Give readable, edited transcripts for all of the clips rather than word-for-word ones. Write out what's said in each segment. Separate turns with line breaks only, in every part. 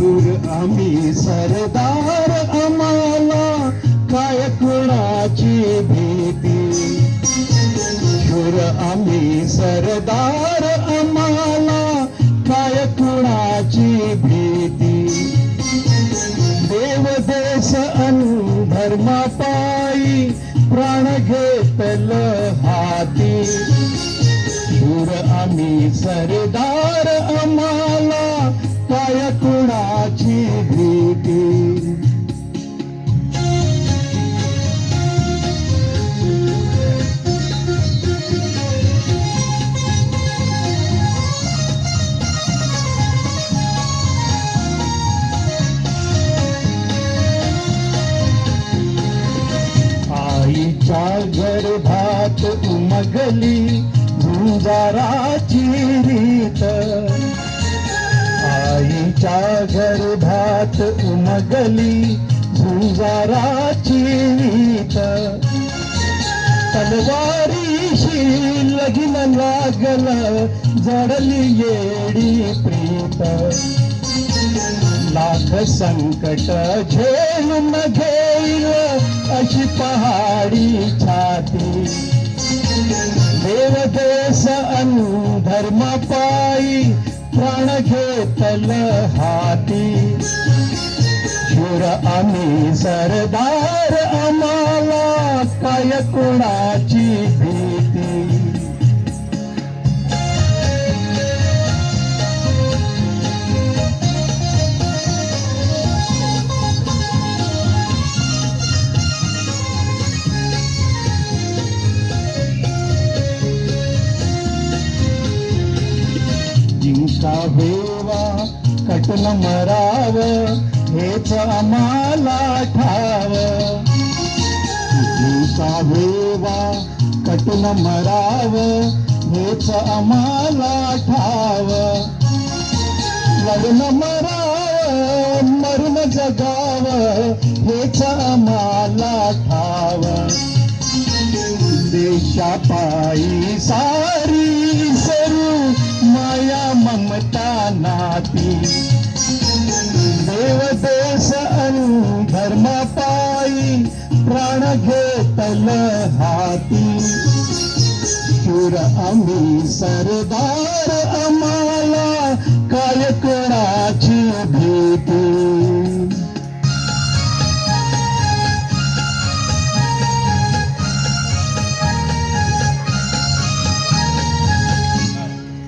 शूर आम्ही सरदार, आम्हाला काय कुणाची भीती. शूर आम्ही सरदार, आम्हाला काय कुणाची भीती. देव देश अन धर्मापायी प्राण घेतल हाती. शूर आम्ही सरदार, आम्हाला काय कुणाची भीती. आईच्या गर्भात उमगली झुंजाराची रीत. आईच्या गर्भात उमगली झुंजाराची रीत. तलवारीशी लगीन लागल, जडली येडी प्रीत. लाख संकट झेलून घेईल अशी पहाडी छाती. देव देश अन धर्मापायी प्राण घेतल हाती. शूर आम्ही सरदार, आम्हाला काय कुणाची भीती. जिंकावेवा कटन मराव, हेच आम्हाला ठाव. जिंकावेवा कटन मराव, हेच आम्हाला ठाव. लढन मराव मरून जगाव, हेच आम्हाला ठाव. देशापायी सारी सरू माया ममता नाती. देव देश अन धर्मापायी प्राण घेतल हाती. शूर आम्ही सरदार, आम्हाला काय कुणाची भीती.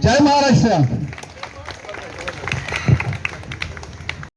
जय महाराष्ट्र.